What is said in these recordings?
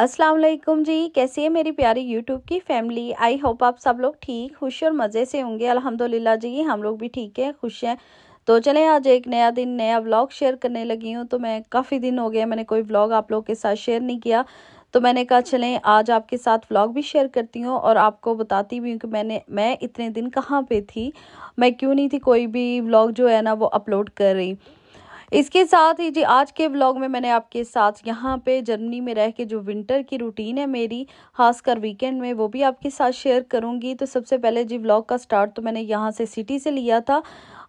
अस्सलाम वालेकुम जी। कैसी है मेरी प्यारी यूट्यूब की फैमिली। आई होप आप सब लोग ठीक खुश और मज़े से होंगे। अल्हम्दुलिल्लाह जी हम लोग भी ठीक हैं, खुश हैं। तो चलें आज एक नया दिन नया व्लॉग शेयर करने लगी हूँ। तो मैं काफ़ी दिन हो गया मैंने कोई व्लॉग आप लोगों के साथ शेयर नहीं किया, तो मैंने कहा चलें आज आपके साथ व्लॉग भी शेयर करती हूँ और आपको बताती भी हूँ कि मैं इतने दिन कहाँ पे थी, मैं क्यों नहीं थी कोई भी व्लॉग जो है ना वो अपलोड कर रही। इसके साथ ही जी आज के व्लॉग में मैंने आपके साथ यहाँ पे जर्मनी में रह के जो विंटर की रूटीन है मेरी, खासकर वीकेंड में, वो भी आपके साथ शेयर करूँगी। तो सबसे पहले जी व्लॉग का स्टार्ट तो मैंने यहाँ से सिटी से लिया था।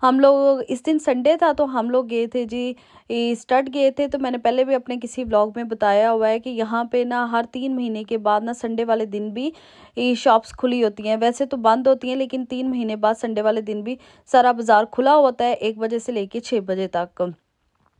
हम लोग इस दिन संडे था तो हम लोग गए थे जी स्टड गए थे। तो मैंने पहले भी अपने किसी व्लॉग में बताया हुआ है कि यहाँ पे ना हर 3 महीने के बाद ना संडे वाले दिन भी शॉप्स खुली होती हैं। वैसे तो बंद होती हैं लेकिन 3 महीने बाद संडे वाले दिन भी सारा बाज़ार खुला होता है 1 बजे से लेके 6 बजे तक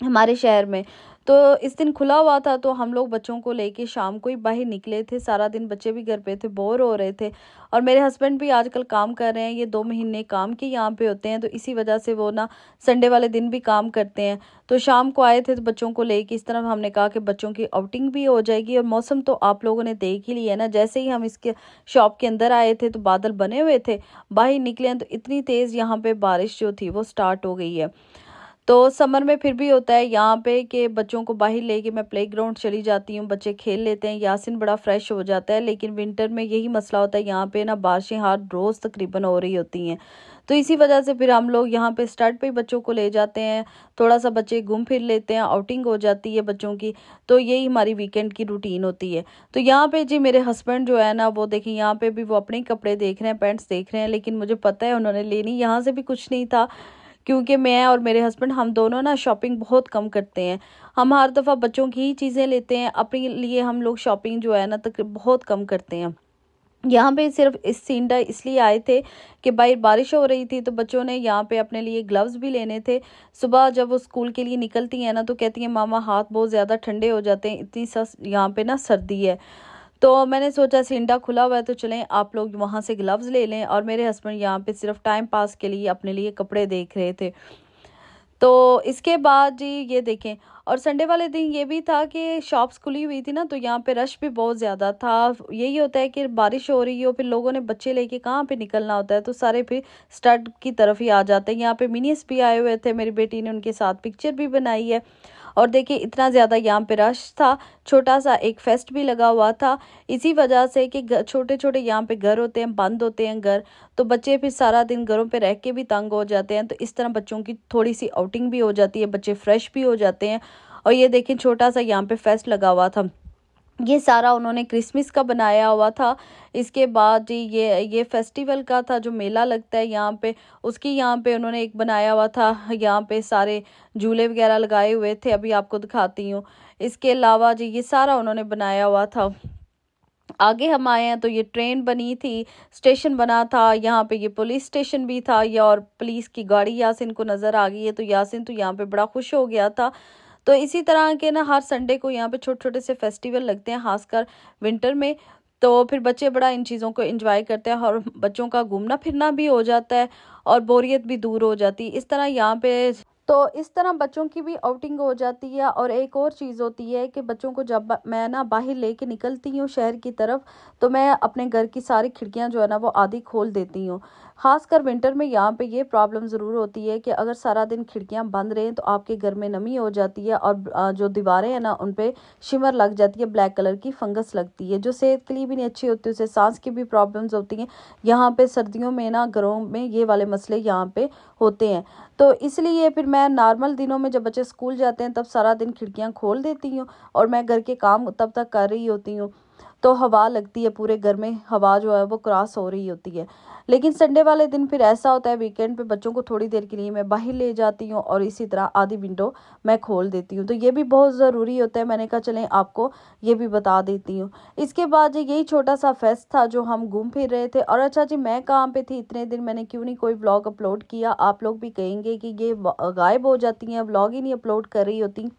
हमारे शहर में। तो इस दिन खुला हुआ था तो हम लोग बच्चों को लेके शाम को ही बाहर निकले थे। सारा दिन बच्चे भी घर पे थे, बोर हो रहे थे और मेरे हस्बैंड भी आजकल काम कर रहे हैं। ये 2 महीने काम के यहाँ पे होते हैं तो इसी वजह से वो ना संडे वाले दिन भी काम करते हैं। तो शाम को आए थे तो बच्चों को लेके इस तरह हमने कहा कि बच्चों की आउटिंग भी हो जाएगी। और मौसम तो आप लोगों ने देख ही लिया है ना, जैसे ही हम इसके शॉप के अंदर आए थे तो बादल बने हुए थे, बाहर निकले हैं तो इतनी तेज़ यहाँ पे बारिश जो थी वो स्टार्ट हो गई है। तो समर में फिर भी होता है यहाँ पे कि बच्चों को बाहर लेके मैं प्लेग्राउंड चली जाती हूँ, बच्चे खेल लेते हैं, यासिन बड़ा फ्रेश हो जाता है। लेकिन विंटर में यही मसला होता है, यहाँ पे ना बारिशें हर रोज़ तकरीबन हो रही होती हैं। तो इसी वजह से फिर हम लोग यहाँ पे स्टार्ट पे ही बच्चों को ले जाते हैं, थोड़ा सा बच्चे घूम फिर लेते हैं, आउटिंग हो जाती है बच्चों की। तो यही हमारी वीकेंड की रूटीन होती है। तो यहाँ पे जी मेरे हस्बैंड जो है ना वो देखिए यहाँ पे भी वो अपने ही कपड़े देख रहे हैं, पैंट्स देख रहे हैं, लेकिन मुझे पता है उन्होंने लेनी यहाँ से भी कुछ नहीं था, क्योंकि मैं और मेरे हस्बैंड हम दोनों ना शॉपिंग बहुत कम करते हैं। हम हर दफ़ा बच्चों की ही चीज़ें लेते हैं, अपने लिए हम लोग शॉपिंग जो है ना तक बहुत कम करते हैं। यहाँ पे सिर्फ इस सीनडा इसलिए आए थे कि भाई बारिश हो रही थी तो बच्चों ने यहाँ पे अपने लिए ग्लव्स भी लेने थे। सुबह जब वो स्कूल के लिए निकलती हैं ना तो कहती हैं मामा हाथ बहुत ज़्यादा ठंडे हो जाते हैं, इतनी यहाँ पे ना सर्दी है। तो मैंने सोचा सिंडा खुला हुआ है तो चलें आप लोग वहाँ से ग्लव्स ले लें। और मेरे हस्बैंड यहाँ पे सिर्फ टाइम पास के लिए अपने लिए कपड़े देख रहे थे। तो इसके बाद जी ये देखें, और संडे वाले दिन ये भी था कि शॉप्स खुली हुई थी ना तो यहाँ पे रश भी बहुत ज़्यादा था। यही होता है कि बारिश हो रही हो फिर लोगों ने बच्चे लेके कहाँ पे निकलना होता है, तो सारे फिर स्टड की तरफ ही आ जाते हैं। यहाँ पे मिनीस भी आए हुए थे, मेरी बेटी ने उनके साथ पिक्चर भी बनाई है। और देखिए इतना ज़्यादा यहाँ पे रश था, छोटा सा एक फेस्ट भी लगा हुआ था। इसी वजह से कि छोटे छोटे यहाँ पे घर होते हैं, बंद होते हैं घर, तो बच्चे फिर सारा दिन घरों पे रह के भी तंग हो जाते हैं। तो इस तरह बच्चों की थोड़ी सी आउटिंग भी हो जाती है, बच्चे फ्रेश भी हो जाते हैं। और ये देखें छोटा सा यहाँ पे फेस्ट लगा हुआ था, ये सारा उन्होंने क्रिसमस का बनाया हुआ था। इसके बाद जी ये फेस्टिवल का था जो मेला लगता है यहाँ पे, उसकी यहाँ पे उन्होंने एक बनाया हुआ था। यहाँ पे सारे झूले वगैरह लगाए हुए थे, अभी आपको दिखाती हूँ। इसके अलावा जी ये सारा उन्होंने बनाया हुआ था। आगे हम आए हैं तो ये ट्रेन बनी थी, स्टेशन बना था, यहाँ पे ये पुलिस स्टेशन भी था, ये और पुलिस की गाड़ी यासिन को नज़र आ गई है। तो यासिन तो यहाँ पे बड़ा खुश हो गया था। तो इसी तरह के ना हर संडे को यहाँ पे छोटे छोटे से फेस्टिवल लगते हैं, खासकर विंटर में। तो फिर बच्चे बड़ा इन चीज़ों को एंजॉय करते हैं और बच्चों का घूमना फिरना भी हो जाता है और बोरियत भी दूर हो जाती है। इस तरह यहाँ पे तो इस तरह बच्चों की भी आउटिंग हो जाती है। और एक और चीज़ होती है कि बच्चों को जब मैं ना बाहर लेके निकलती हूँ शहर की तरफ, तो मैं अपने घर की सारी खिड़कियाँ जो है ना वो आधी खोल देती हूँ। खासकर विंटर में यहाँ पे ये प्रॉब्लम ज़रूर होती है कि अगर सारा दिन खिड़कियाँ बंद रहें तो आपके घर में नमी हो जाती है और जो दीवारें हैं ना उन पे शिमर लग जाती है, ब्लैक कलर की फंगस लगती है जो सेहत के लिए भी नहीं अच्छी होती, उससे सांस की भी प्रॉब्लम्स होती हैं। यहाँ पे सर्दियों में ना घरों में ये वाले मसले यहाँ पे होते हैं। तो इसलिए फिर मैं नॉर्मल दिनों में जब बच्चे स्कूल जाते हैं तब सारा दिन खिड़कियाँ खोल देती हूँ और मैं घर के काम तब तक कर रही होती हूँ। तो हवा लगती है, पूरे घर में हवा जो है वो क्रॉस हो रही होती है। लेकिन संडे वाले दिन फिर ऐसा होता है, वीकेंड पे बच्चों को थोड़ी देर के लिए मैं बाहर ले जाती हूँ और इसी तरह आधी विंडो मैं खोल देती हूँ। तो ये भी बहुत ज़रूरी होता है, मैंने कहा चलें आपको ये भी बता देती हूँ। इसके बाद यही छोटा सा फेस्ट था जो हम घूम फिर रहे थे। और अच्छा जी मैं कहाँ पे थी इतने दिन, मैंने क्यों नहीं कोई व्लॉग अपलोड किया। आप लोग भी कहेंगे कि ये गायब हो जाती हैं, व्लॉग ही नहीं अपलोड कर रही होती।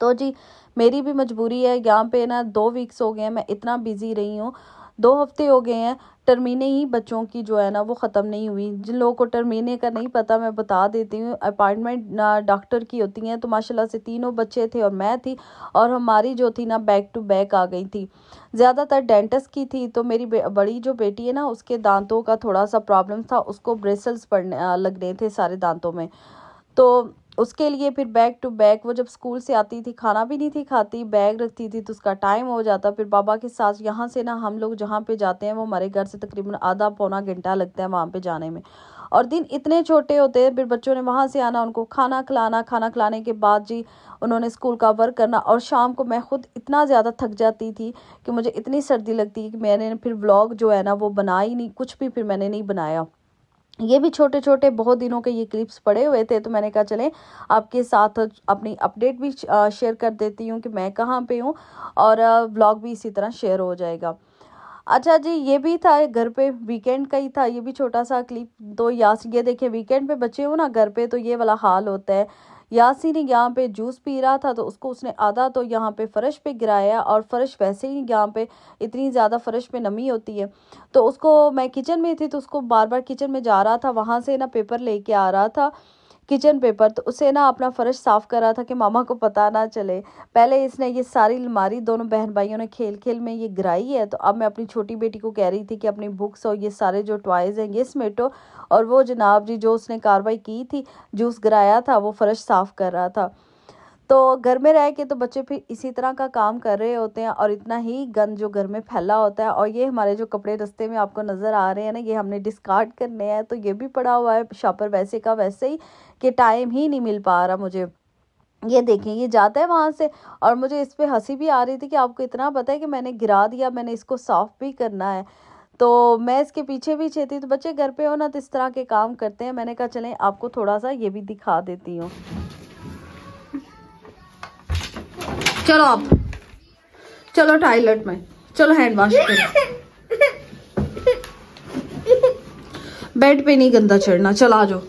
तो जी मेरी भी मजबूरी है, यहाँ पे ना 2 वीक्स हो गए हैं मैं इतना बिजी रही हूँ। 2 हफ्ते हो गए हैं, टर्मीने ही बच्चों की जो है ना वो ख़त्म नहीं हुई। जिन लोगों को टर्मीने का नहीं पता मैं बता देती हूँ, अपॉइंटमेंट डॉक्टर की होती हैं। तो माशाल्लाह से तीनों बच्चे थे और मैं थी, और हमारी जो थी ना बैक टू बैक आ गई थी। ज़्यादातर डेंटिस्ट की थी। तो मेरी बड़ी जो बेटी है ना, उसके दांतों का थोड़ा सा प्रॉब्लम था, उसको ब्रेसल्स पड़ने लगने थे सारे दांतों में। तो उसके लिए फिर बैक टू बैक, वो जब स्कूल से आती थी खाना भी नहीं थी खाती, बैग रखती थी तो उसका टाइम हो जाता। फिर पापा के साथ यहाँ से ना हम लोग जहाँ पे जाते हैं वो हमारे घर से तकरीबन आधा पौना घंटा लगता है वहाँ पे जाने में। और दिन इतने छोटे होते हैं, फिर बच्चों ने वहाँ से आना, उनको खाना खिलाना, खाना खिलाने के बाद जी उन्होंने स्कूल का वर्क करना। और शाम को मैं खुद इतना ज़्यादा थक जाती थी कि मुझे इतनी सर्दी लगती है कि मैंने फिर व्लॉग जो है ना वो बना ही नहीं, कुछ भी फिर मैंने नहीं बनाया। ये भी छोटे छोटे बहुत दिनों के ये क्लिप्स पड़े हुए थे, तो मैंने कहा चलें आपके साथ अपनी अपडेट भी शेयर कर देती हूँ कि मैं कहाँ पे हूँ, और व्लॉग भी इसी तरह शेयर हो जाएगा। अच्छा जी, ये भी था घर पे, वीकेंड का ही था, ये भी छोटा सा क्लिप। तो ये देखिए वीकेंड पे बच्चे हो ना घर पे तो ये वाला हाल होता है। यासीन यहाँ पे जूस पी रहा था, तो उसको उसने आधा तो यहाँ पे फर्श पे गिराया, और फर्श वैसे ही यहाँ पे इतनी ज़्यादा फर्श पे नमी होती है। तो उसको, मैं किचन में थी तो उसको बार बार किचन में जा रहा था, वहाँ से ना पेपर लेके आ रहा था, किचन पेपर। तो उसे ना अपना फर्श साफ कर रहा था कि मामा को पता ना चले। पहले इसने ये सारी अलमारी दोनों बहन भाइयों ने खेल खेल में ये गिराई है। तो अब मैं अपनी छोटी बेटी को कह रही थी कि अपनी बुक्स और ये सारे जो टॉयज़ हैं ये समेटो। और वो जनाब जी जो उसने कार्रवाई की थी, जूस गिराया था, वो फर्श साफ कर रहा था। तो घर में रह के तो बच्चे फिर इसी तरह का काम कर रहे होते हैं, और इतना ही गंद जो घर में फैला होता है। और ये हमारे जो कपड़े रास्ते में आपको नज़र आ रहे हैं ना, ये हमने डिस्कार्ड करने हैं, तो ये भी पड़ा हुआ है शॉपर वैसे का वैसे ही, कि टाइम ही नहीं मिल पा रहा मुझे। ये देखें ये जाता है वहाँ से, और मुझे इस पे हंसी भी आ रही थी कि आपको इतना पता है कि मैंने गिरा दिया, मैंने इसको साफ भी करना है। तो मैं इसके पीछे भी थी। तो बच्चे घर पे हो ना तो इस तरह के काम करते हैं। मैंने कहा चलें आपको थोड़ा सा ये भी दिखा देती हूँ। चलो आप, चलो टॉयलेट में, चलो हैंड वॉश करो, बेड पे नहीं गंदा चढ़ना, चलो आ जाओ।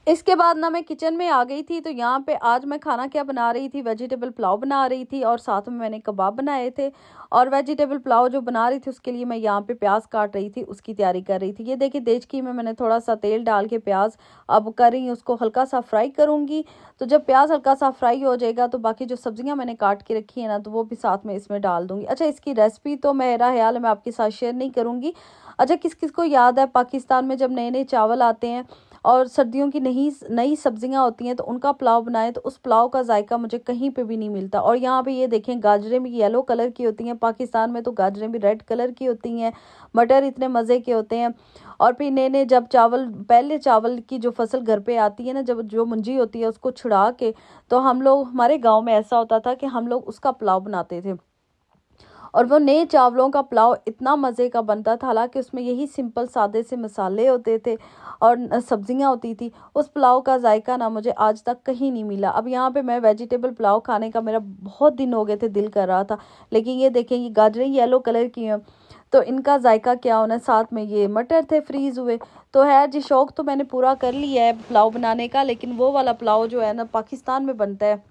इसके बाद ना मैं किचन में आ गई थी। तो यहाँ पे आज मैं खाना क्या बना रही थी, वेजिटेबल पुलाव बना रही थी, और साथ में मैंने कबाब बनाए थे। और वेजिटेबल पुलाव जो बना रही थी उसके लिए मैं यहाँ पे प्याज काट रही थी, उसकी तैयारी कर रही थी। ये देखिए देचकी में मैंने थोड़ा सा तेल डाल के प्याज अब कर रही हूँ, उसको हल्का सा फ्राई करूँगी। तो जब प्याज हल्का सा फ्राई हो जाएगा तो बाकी जो सब्जियाँ मैंने काट के रखी है ना, तो वो भी साथ में इसमें डाल दूँगी। अच्छा, इसकी रेसिपी तो मेरा ख्याल है मैं आपके साथ शेयर नहीं करूँगी। अच्छा, किस किस को याद है पाकिस्तान में जब नए नए चावल आते हैं और सर्दियों की नई नई सब्जियां होती हैं तो उनका पुलाव बनाएं, तो उस पुलाव का जायका मुझे कहीं पे भी नहीं मिलता। और यहाँ पे ये देखें गाजरें भी येलो कलर की होती हैं, पाकिस्तान में तो गाजरें भी रेड कलर की होती हैं, मटर इतने मज़े के होते हैं। और फिर नए नए जब चावल, पहले चावल की जो फसल घर पे आती है ना, जब जो मुंजी होती है उसको छुड़ा के, तो हम लोग, हमारे गाँव में ऐसा होता था कि हम लोग उसका पुलाव बनाते थे। और वो नए चावलों का पुलाव इतना मज़े का बनता था, हालांकि उसमें यही सिंपल सादे से मसाले होते थे और सब्जियां होती थी। उस पुलाव का जायका ना मुझे आज तक कहीं नहीं मिला। अब यहाँ पे मैं वेजिटेबल पुलाव खाने का मेरा बहुत दिन हो गए थे, दिल कर रहा था। लेकिन ये देखें ये गाजरें येलो कलर की हैं, तो इनका जायका क्या होना। साथ में ये मटर थे फ्रीज़ हुए। तो है जी, शौक़ तो मैंने पूरा कर लिया है पुलाव बनाने का, लेकिन वो वाला पुलाव जो है ना पाकिस्तान में बनता है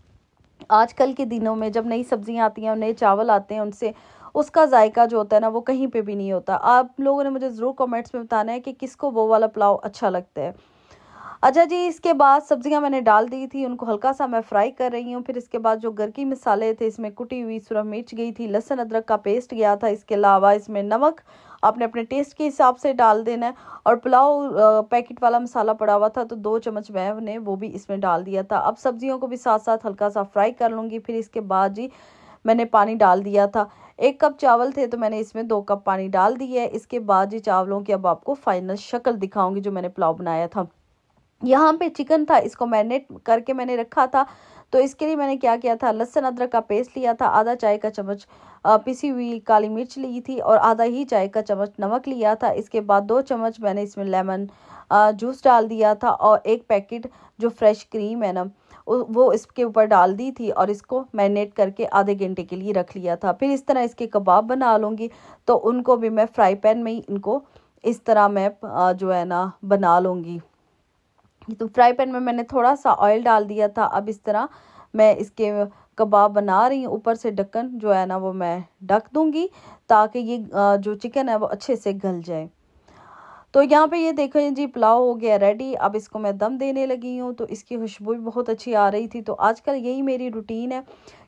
आजकल के दिनों में, जब नई सब्जियां आती हैं और नए चावल आते हैं उनसे, उसका जायका जो होता है ना वो कहीं पे भी नहीं होता। आप लोगों ने मुझे ज़रूर कमेंट्स में बताना है कि किसको वो वाला पुलाव अच्छा लगता है। अच्छा जी, इसके बाद सब्जियां मैंने डाल दी थी, उनको हल्का सा मैं फ्राई कर रही हूँ। फिर इसके बाद जो घर की मसाले थे, इसमें कुटी हुई सुरख मिर्च गई थी, लहसुन अदरक का पेस्ट गया था, इसके अलावा इसमें नमक आपने अपने टेस्ट के हिसाब से डाल देना है। और पुलाव पैकेट वाला मसाला पड़ा हुआ था तो 2 चम्मच मैंने वो भी इसमें डाल दिया था। अब सब्जियों को भी साथ साथ हल्का सा फ्राई कर लूँगी। फिर इसके बाद जी मैंने पानी डाल दिया था। 1 कप चावल थे तो मैंने इसमें 2 कप पानी डाल दिया है। इसके बाद जी चावलों की अब आपको फाइनल शक्ल दिखाऊंगी जो मैंने पुलाव बनाया था। यहाँ पे चिकन था, इसको मैरिनेट करके मैंने रखा था। तो इसके लिए मैंने क्या किया था, लहसुन अदरक का पेस्ट लिया था, आधा चाय का चम्मच पिसी हुई काली मिर्च ली थी, और आधा ही चाय का चम्मच नमक लिया था। इसके बाद 2 चम्मच मैंने इसमें लेमन जूस डाल दिया था, और 1 पैकेट जो फ्रेश क्रीम है ना वो इसके ऊपर डाल दी थी, और इसको मैरिनेट करके आधे घंटे के लिए रख लिया था। फिर इस तरह इसके कबाब बना लूँगी, तो उनको भी मैं फ्राई पैन में ही इनको इस तरह मैं जो है ना बना लूँगी। तो फ्राई पैन में मैंने थोड़ा सा ऑयल डाल दिया था। अब इस तरह मैं इसके कबाब बना रही हूँ। ऊपर से ढक्कन जो है ना वो मैं ढक दूंगी ताकि ये जो चिकन है वो अच्छे से गल जाए। तो यहाँ पे ये देखें जी, पुलाव हो गया रेडी। अब इसको मैं दम देने लगी हूँ। तो इसकी खुशबू भी बहुत अच्छी आ रही थी। तो आजकल यही मेरी रूटीन है,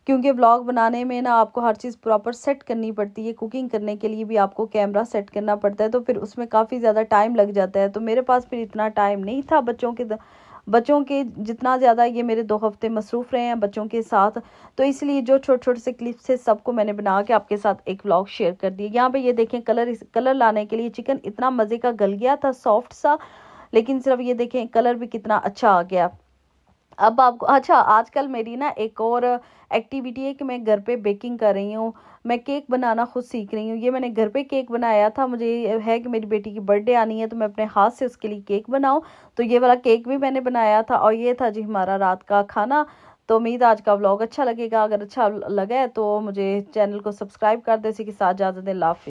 क्योंकि व्लॉग बनाने में ना आपको हर चीज़ प्रॉपर सेट करनी पड़ती है। कुकिंग करने के लिए भी आपको कैमरा सेट करना पड़ता है, तो फिर उसमें काफ़ी ज़्यादा टाइम लग जाता है। तो मेरे पास फिर इतना टाइम नहीं था बच्चों के जितना ज़्यादा ये मेरे 2 हफ्ते मसरूफ़ रहे हैं बच्चों के साथ। तो इसलिए जो छोटे छोटे से क्लिप्स से सबको मैंने बना के आपके साथ एक व्लॉग शेयर कर दिया। यहाँ पे ये देखें, कलर लाने के लिए चिकन इतना मज़े का गल गया था, सॉफ्ट सा। लेकिन सिर्फ ये देखें कलर भी कितना अच्छा आ गया। अब आपको अच्छा, आजकल मेरी ना एक और एक्टिविटी है कि मैं घर पे बेकिंग कर रही हूँ। मैं केक बनाना खुद सीख रही हूँ। ये मैंने घर पे केक बनाया था। मुझे है कि मेरी बेटी की बर्थडे आनी है तो मैं अपने हाथ से उसके लिए केक बनाऊँ। तो ये वाला केक भी मैंने बनाया था और ये था जी हमारा रात का खाना। तो उम्मीद आज का व्लॉग अच्छा लगेगा। अगर अच्छा लगा है तो मुझे चैनल को सब्सक्राइब कर दे। इसी के साथ इजाज़त दें। अल्लाह हाफ़िज़।